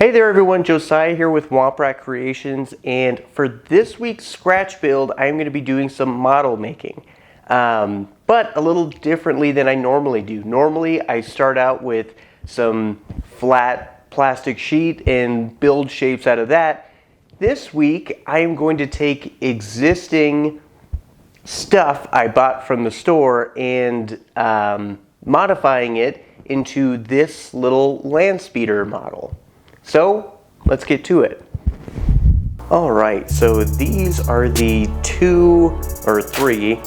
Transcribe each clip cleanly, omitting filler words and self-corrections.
Hey there everyone, Josiah here with Womprat Creations, and for this week's scratch build I'm going to be doing some model making, but a little differently than I normally do. Normally I start out with some flat plastic sheet and build shapes out of that. This week I am going to take existing stuff I bought from the store and modifying it into this little Landspeeder model. So let's get to it. Alright, so these are the three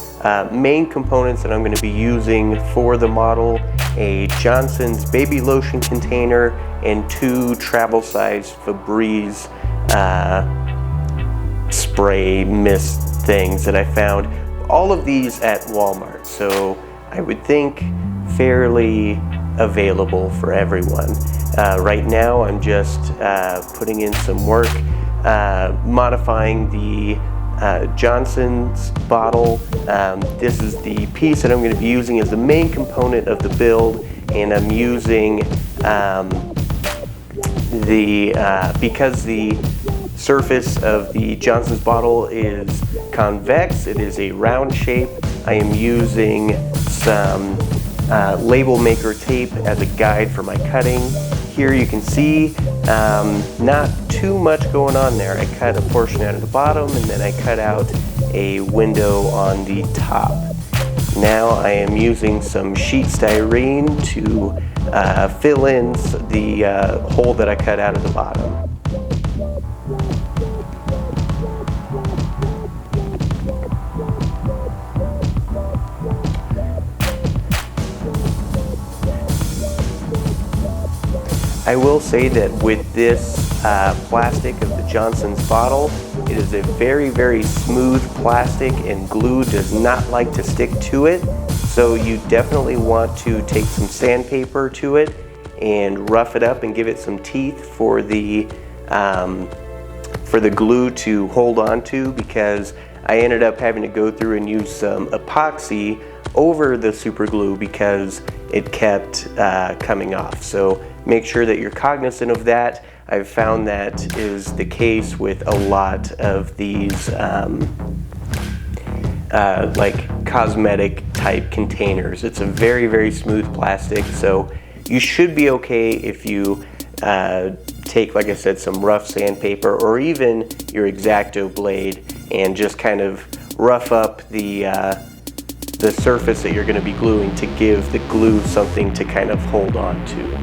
main components that I'm going to be using for the model. A Johnson's baby lotion container and two travel size Febreze spray mist things that I found. All of these at Walmart, so I would think fairly available for everyone. Right now I'm just putting in some work, modifying the Johnson's bottle. This is the piece that I'm going to be using as the main component of the build, and I'm using because the surface of the Johnson's bottle is convex, it is a round shape, I am using some label maker tape as a guide for my cutting. Here you can see not too much going on there. I cut a portion out of the bottom and then I cut out a window on the top. Now I am using some sheet styrene to fill in the hole that I cut out of the bottom. I will say that with this plastic of the Johnson's bottle, it is a very, very smooth plastic and glue does not like to stick to it. So you definitely want to take some sandpaper to it and rough it up and give it some teeth for the glue to hold on to, because I ended up having to go through and use some epoxy over the super glue because it kept coming off. So make sure that you're cognizant of that. I've found that is the case with a lot of these like cosmetic type containers. It's a very, very smooth plastic, so you should be okay if you take, like I said, some rough sandpaper or even your X-Acto blade and just kind of rough up the surface that you're going to be gluing to give the glue something to kind of hold on to.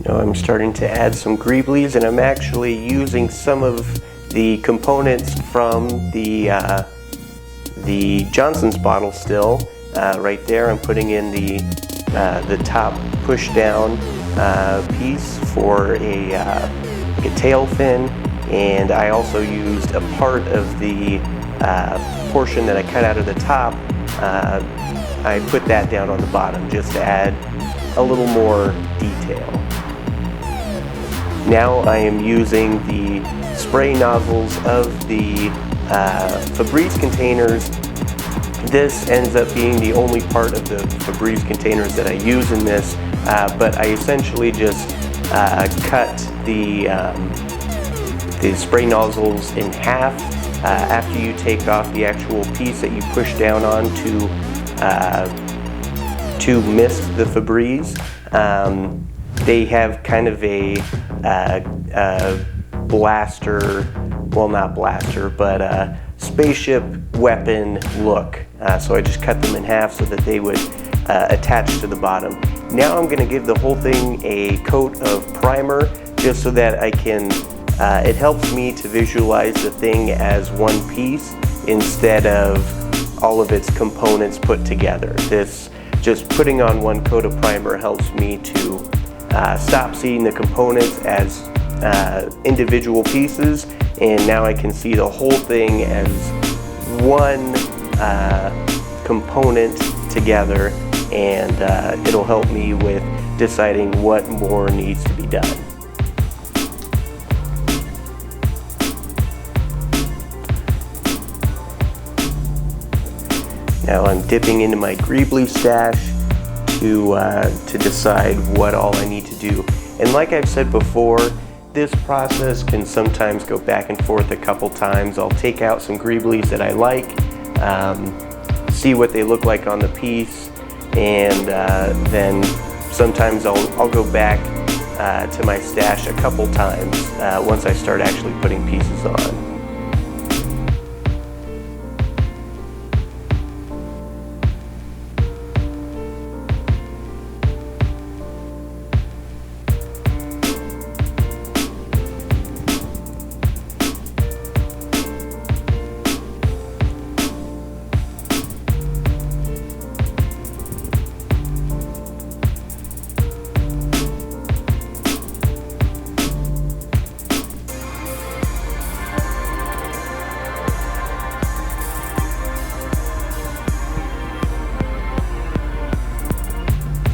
Now I'm starting to add some greeblies, and I'm actually using some of the components from the Johnson's bottle still. Right there I'm putting in the top push down piece for a tail fin, and I also used a part of the portion that I cut out of the top. I put that down on the bottom just to add a little more detail. Now I am using the spray nozzles of the Febreze containers. This ends up being the only part of the Febreze containers that I use in this, but I essentially just cut the the spray nozzles in half after you take off the actual piece that you push down on to mist the Febreze. They have kind of a blaster, well, not blaster, but spaceship weapon look. So I just cut them in half so that they would attach to the bottom. Now I'm going to give the whole thing a coat of primer just so that I can, it helps me to visualize the thing as one piece instead of all of its components put together. Just putting on one coat of primer helps me to stop seeing the components as individual pieces, and now I can see the whole thing as one component together, and it'll help me with deciding what more needs to be done. Now I'm dipping into my greebly stash to decide what all I need to do. And like I've said before, this process can sometimes go back and forth a couple times. I'll take out some greeblies that I like, see what they look like on the piece, and then sometimes I'll go back to my stash a couple times once I start actually putting pieces on.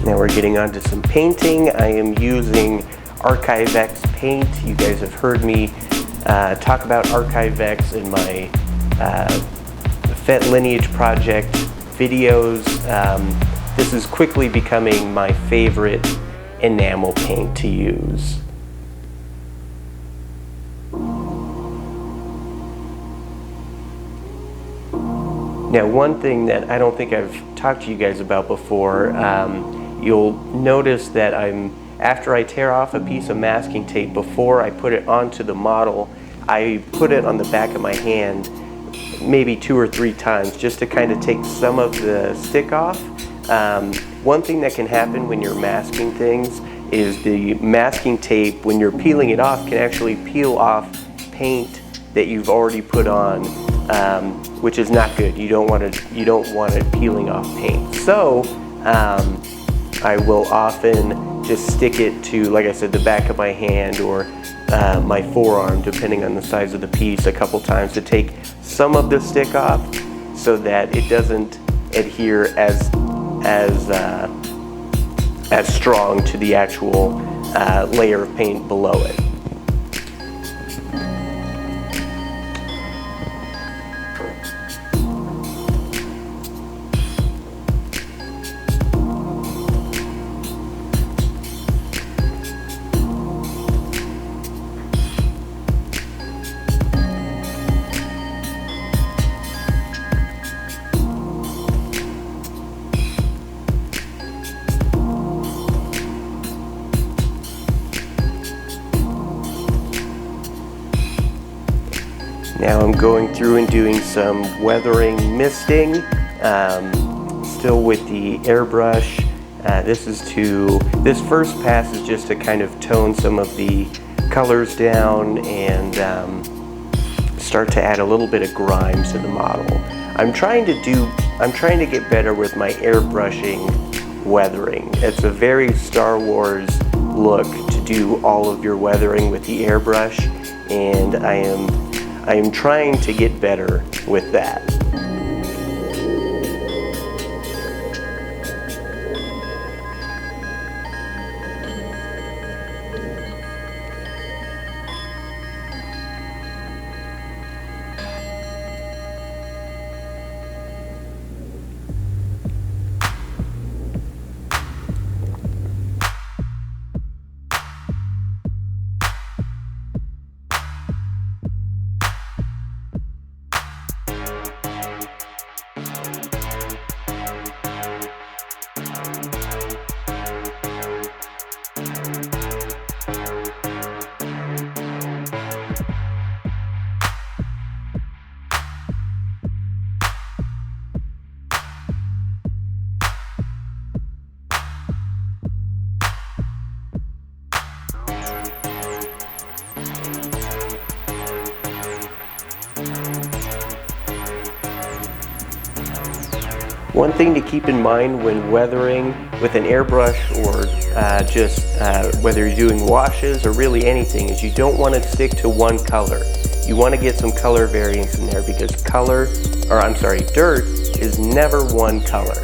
Now we're getting on to some painting. I am using ArchiveX paint. You guys have heard me talk about ArchiveX in my FET Lineage project videos. This is quickly becoming my favorite enamel paint to use. Now, one thing that I don't think I've talked to you guys about before, you'll notice that after I tear off a piece of masking tape, before I put it onto the model, I put it on the back of my hand maybe 2 or 3 times just to kind of take some of the stick off. One thing that can happen when you're masking things is the masking tape, when you're peeling it off, can actually peel off paint that you've already put on, which is not good. You don't want it peeling off paint. So I will often just stick it to, like I said, the back of my hand or my forearm, depending on the size of the piece, a couple times to take some of the stick off so that it doesn't adhere as strong to the actual layer of paint below it. Now I'm going through and doing some weathering misting, still with the airbrush. This first pass is just to kind of tone some of the colors down and start to add a little bit of grime to the model. I'm trying to get better with my airbrushing weathering. It's a very Star Wars look to do all of your weathering with the airbrush, and I am trying to get better with that. One thing to keep in mind when weathering with an airbrush or whether you're doing washes or really anything is you don't want to stick to one color. You want to get some color variance in there because dirt is never one color.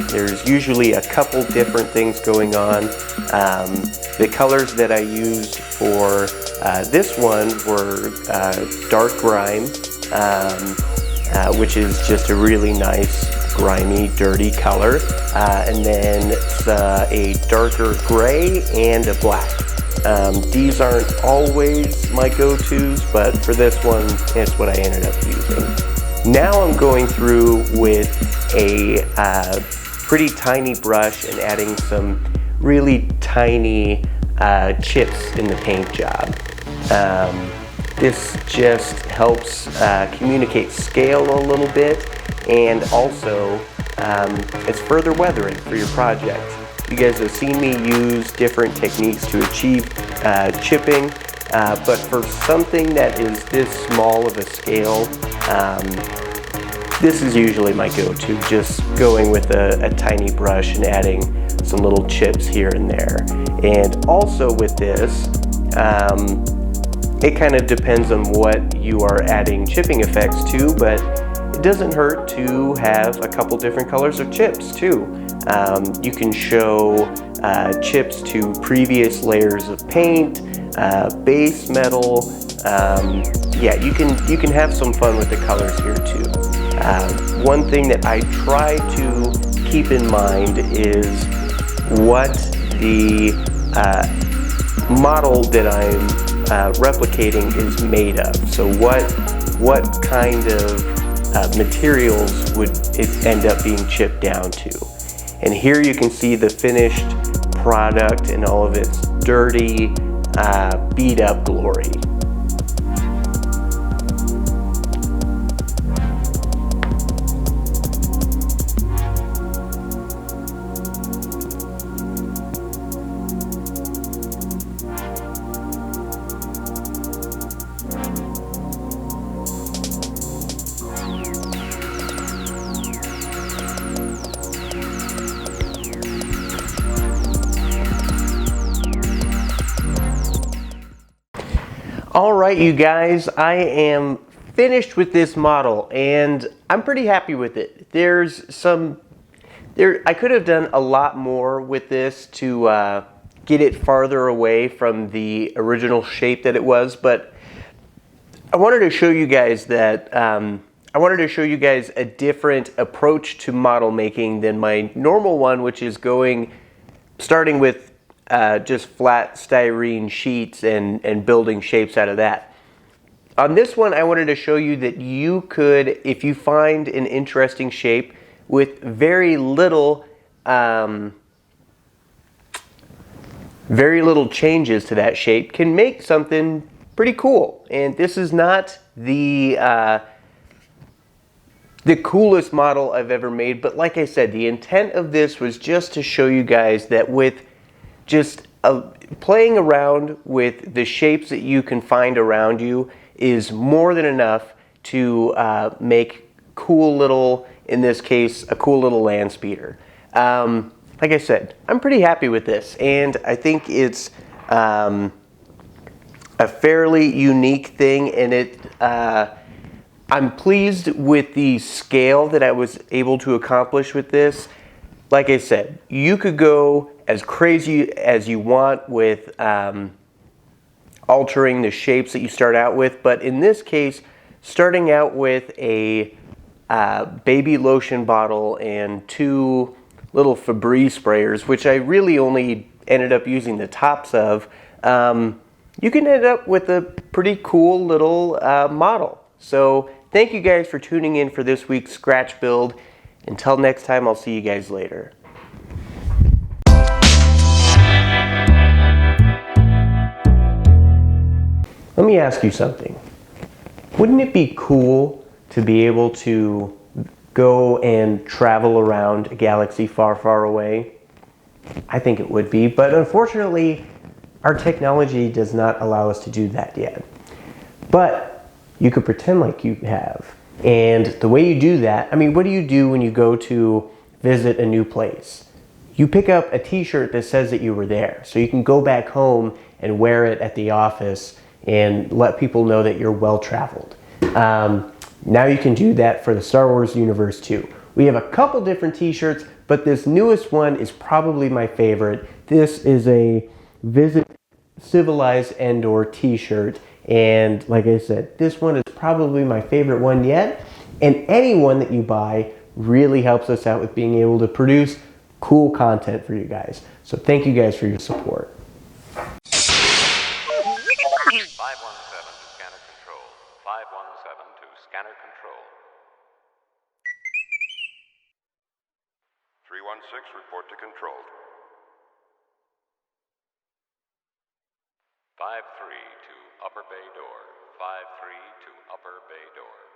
There's usually a couple different things going on. The colors that I used for this one were dark grime, which is just a really nice grimy, dirty color, and then a darker gray and a black. These aren't always my go-tos, but for this one, it's what I ended up using. Now I'm going through with a pretty tiny brush and adding some really tiny chips in the paint job. This just helps communicate scale a little bit, and also it's further weathering for your project. You guys have seen me use different techniques to achieve chipping, but for something that is this small of a scale, this is usually my go-to, just going with a tiny brush and adding some little chips here and there. And also with this, it kind of depends on what you are adding chipping effects to, but it doesn't hurt to have a couple different colors of chips too. You can show chips to previous layers of paint, base metal. Yeah, you can have some fun with the colors here too. One thing that I try to keep in mind is what the model that I'm replicating is made of. So what kind of materials would it end up being chipped down to? And here you can see the finished product in all of its dirty, beat up glory. All right, you guys, I am finished with this model and I'm pretty happy with it. I could have done a lot more with this to get it farther away from the original shape that it was, but I wanted to show you guys that a different approach to model making than my normal one, which is starting with just flat styrene sheets and building shapes out of that. On this one, I wanted to show you that you could, if you find an interesting shape with very little changes to that shape, can make something pretty cool. And this is not the coolest model I've ever made, but like I said, the intent of this was just to show you guys that with just playing around with the shapes that you can find around you is more than enough to make cool little, in this case, a cool little Landspeeder. Like I said, I'm pretty happy with this, and I think it's a fairly unique thing, and I'm pleased with the scale that I was able to accomplish with this. Like I said, you could go as crazy as you want with altering the shapes that you start out with, but in this case, starting out with a baby lotion bottle and 2 little Febreze sprayers, which I really only ended up using the tops of, you can end up with a pretty cool little model. So thank you guys for tuning in for this week's scratch build. Until next time, I'll see you guys later. Let me ask you something. Wouldn't it be cool to be able to go and travel around a galaxy far, far away? I think it would be, but unfortunately, our technology does not allow us to do that yet. But you could pretend like you have. And the way you do that, I mean, what do you do when you go to visit a new place? You pick up a t-shirt that says that you were there, so you can go back home and wear it at the office and let people know that you're well-traveled. Now you can do that for the Star Wars universe too. We have a couple different t-shirts, but this newest one is probably my favorite. This is a Visit Civilized Endor t-shirt, and like I said, this one is probably my favorite one yet, and any one that you buy really helps us out with being able to produce cool content for you guys. So thank you guys for your support. 517 to scanner control. 517 to scanner control. 316, report to control. 53 to upper bay door. 53 to upper bay door.